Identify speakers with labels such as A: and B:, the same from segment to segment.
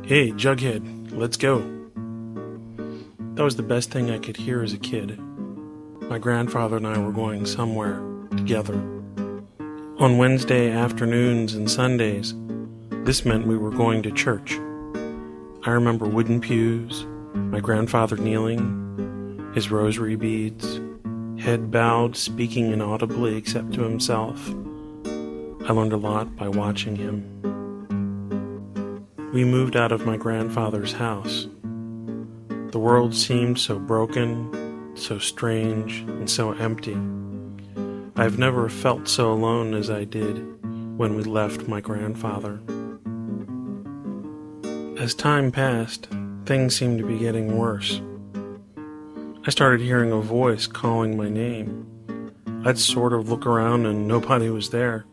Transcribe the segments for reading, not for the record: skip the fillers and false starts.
A: "Hey, Jughead, let's go." That was the best thing I could hear as a kid. My grandfather and I were going somewhere together. On Wednesday afternoons and Sundays, this meant we were going to church. I remember wooden pews, my grandfather kneeling, his rosary beads, head bowed, speaking inaudibly except to himself. I learned a lot by watching him. We moved out of my grandfather's house. The world seemed so broken, so strange, and so empty. I've never felt so alone as I did when we left my grandfather. As time passed, things seemed to be getting worse. I started hearing a voice calling my name. I'd sort of look around and nobody was there.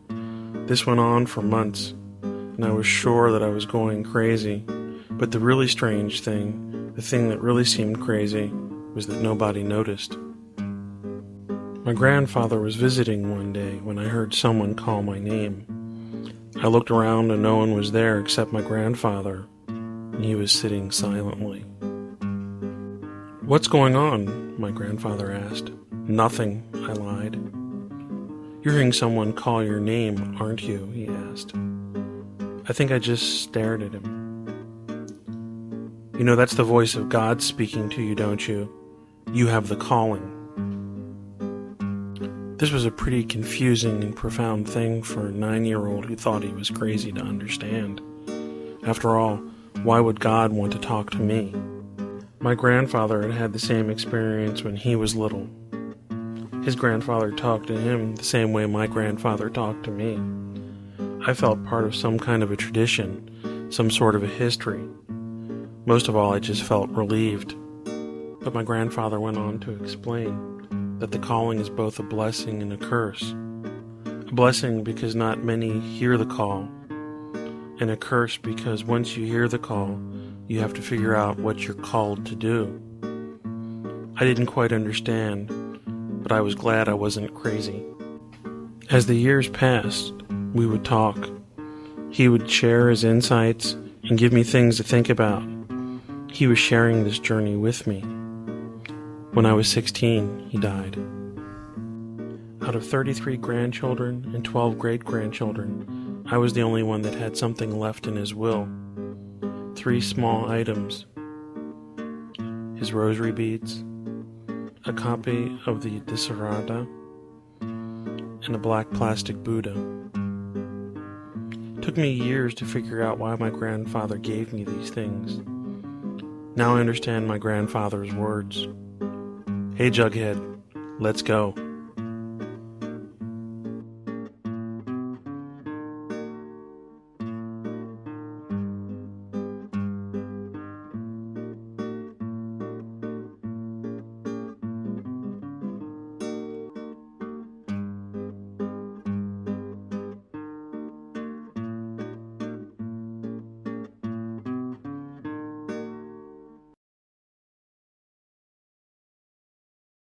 A: This went on for months, and I was sure that I was going crazy. But the really strange thing, the thing that really seemed crazy, was that nobody noticed. My grandfather was visiting one day when I heard someone call my name. I looked around and no one was there except my grandfather, and he was sitting silently. "What's going on?" my grandfather asked. "Nothing," I lied. "You're hearing someone call your name, aren't you?" he asked. I think I just stared at him. "You know, that's the voice of God speaking to you, don't you? You have the calling." This was a pretty confusing and profound thing for a 9-year-old who thought he was crazy to understand. After all, why would God want to talk to me? My grandfather had had the same experience when he was little. His grandfather talked to him the same way my grandfather talked to me. I felt part of some kind of a tradition, some sort of a history. Most of all, I just felt relieved. But my grandfather went on to explain that the calling is both a blessing and a curse. A blessing because not many hear the call, and a curse because once you hear the call, you have to figure out what you're called to do. I didn't quite understand, but I was glad I wasn't crazy. As the years passed, we would talk. He would share his insights and give me things to think about. He was sharing this journey with me. When I was 16, he died. Out of 33 grandchildren and 12 great-grandchildren, I was the only one that had something left in his will. 3 small items: his rosary beads, a copy of the Disarada, and a black plastic Buddha. It took me years to figure out why my grandfather gave me these things. Now I understand my grandfather's words. "Hey, Jughead, let's go."